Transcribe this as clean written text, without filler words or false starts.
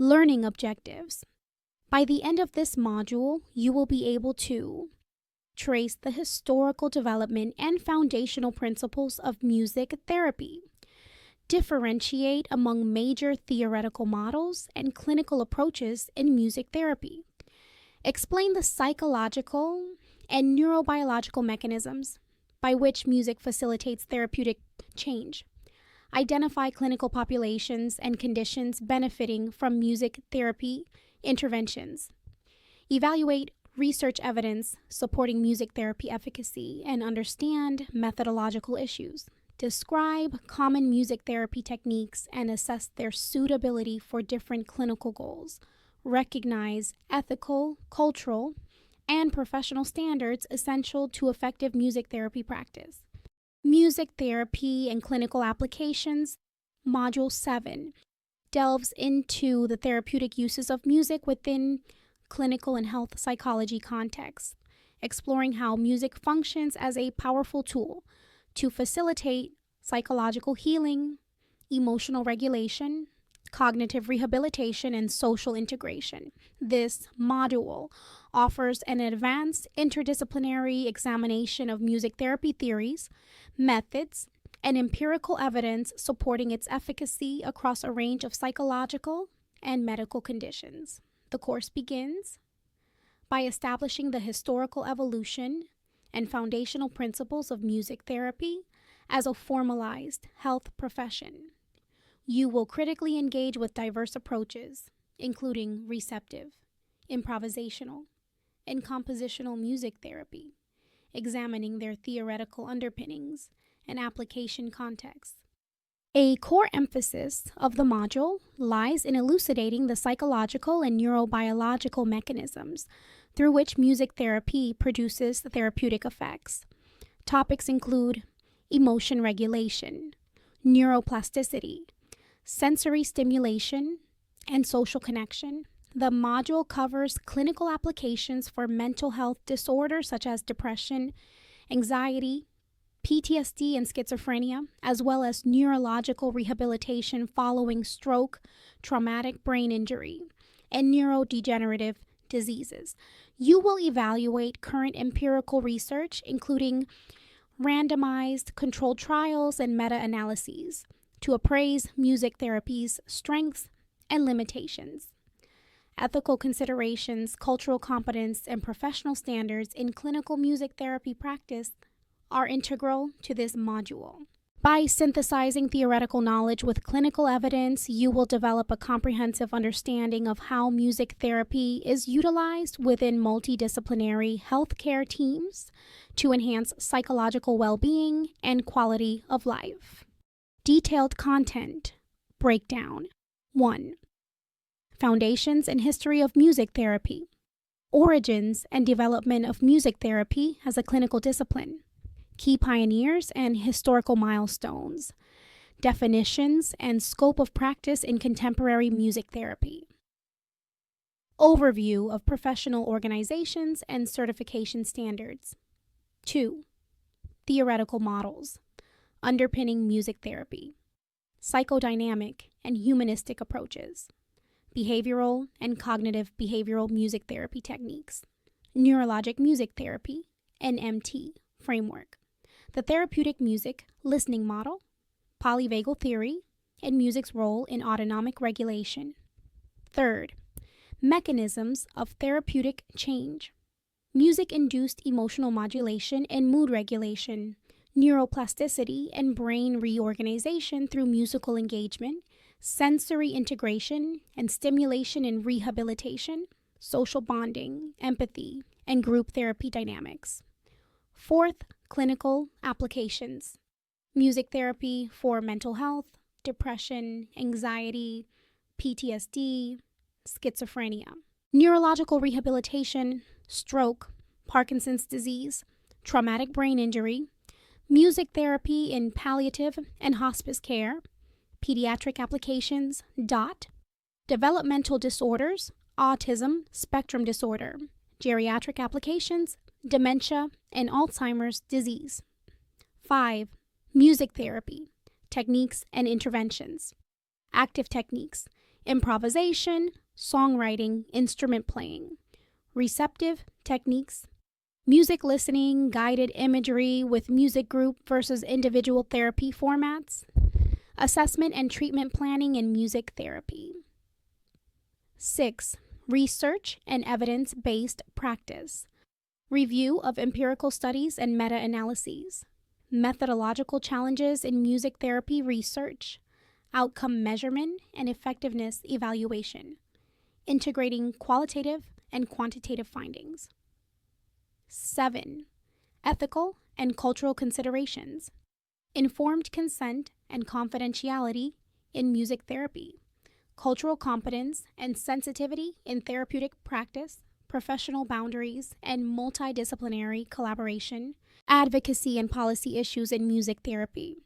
Learning objectives. By the end of this module, you will be able to trace the historical development and foundational principles of music therapy, differentiate among major theoretical models and clinical approaches in music therapy, explain the psychological and neurobiological mechanisms by which music facilitates therapeutic change, identify clinical populations and conditions benefiting from music therapy interventions, evaluate research evidence supporting music therapy efficacy, and understand methodological issues, describe common music therapy techniques and assess their suitability for different clinical goals, recognize ethical, cultural, and professional standards essential to effective music therapy practice. Music therapy and clinical applications. Module 7 delves into the therapeutic uses of music within clinical and health psychology contexts, exploring how music functions as a powerful tool to facilitate psychological healing, emotional regulation, cognitive rehabilitation, and social integration. This module offers an advanced interdisciplinary examination of music therapy theories, methods, and empirical evidence supporting its efficacy across a range of psychological and medical conditions. The course begins by establishing the historical evolution and foundational principles of music therapy as a formalized health profession. You will critically engage with diverse approaches, including receptive, improvisational, and compositional music therapy, examining their theoretical underpinnings and application contexts. A core emphasis of the module lies in elucidating the psychological and neurobiological mechanisms through which music therapy produces therapeutic effects. Topics include emotion regulation, neuroplasticity, sensory stimulation, and social connection. The module covers clinical applications for mental health disorders such as depression, anxiety, PTSD, and schizophrenia, as well as neurological rehabilitation following stroke, traumatic brain injury, and neurodegenerative diseases. You will evaluate current empirical research, including randomized controlled trials and meta-analyses, to appraise music therapy's strengths and limitations. Ethical considerations, cultural competence, and professional standards in clinical music therapy practice are integral to this module. By synthesizing theoretical knowledge with clinical evidence, you will develop a comprehensive understanding of how music therapy is utilized within multidisciplinary healthcare teams to enhance psychological well-being and quality of life. Detailed content breakdown. 1. Foundations and history of music therapy. Origins and development of music therapy as a clinical discipline. Key pioneers and historical milestones, definitions and scope of practice in contemporary music therapy. Overview of professional organizations and certification standards. 2. Theoretical models, underpinning music therapy, psychodynamic and humanistic approaches, behavioral and cognitive behavioral music therapy techniques, neurologic music therapy, NMT framework, the therapeutic music listening model, polyvagal theory, and music's role in autonomic regulation. 3rd, mechanisms of therapeutic change, music-induced emotional modulation and mood regulation, neuroplasticity and brain reorganization through musical engagement, sensory integration and stimulation and rehabilitation, social bonding, empathy, and group therapy dynamics. 4th, clinical applications, music therapy for mental health, depression, anxiety, PTSD, schizophrenia, neurological rehabilitation, stroke, Parkinson's disease, traumatic brain injury, music therapy in palliative and hospice care, pediatric applications, developmental disorders, autism spectrum disorder, geriatric applications, dementia, and Alzheimer's disease. 5. Music therapy, techniques and interventions, active techniques, improvisation, songwriting, instrument playing. Receptive techniques, music listening, guided imagery with music group versus individual therapy formats. Assessment and treatment planning in music therapy. 6. Research and evidence-based practice. Review of empirical studies and meta-analyses. Methodological challenges in music therapy research. Outcome measurement and effectiveness evaluation. Integrating qualitative and quantitative findings. 7. Ethical and cultural considerations. Informed consent and confidentiality in music therapy. Cultural competence and sensitivity in therapeutic practice, professional boundaries, and multidisciplinary collaboration. Advocacy and policy issues in music therapy.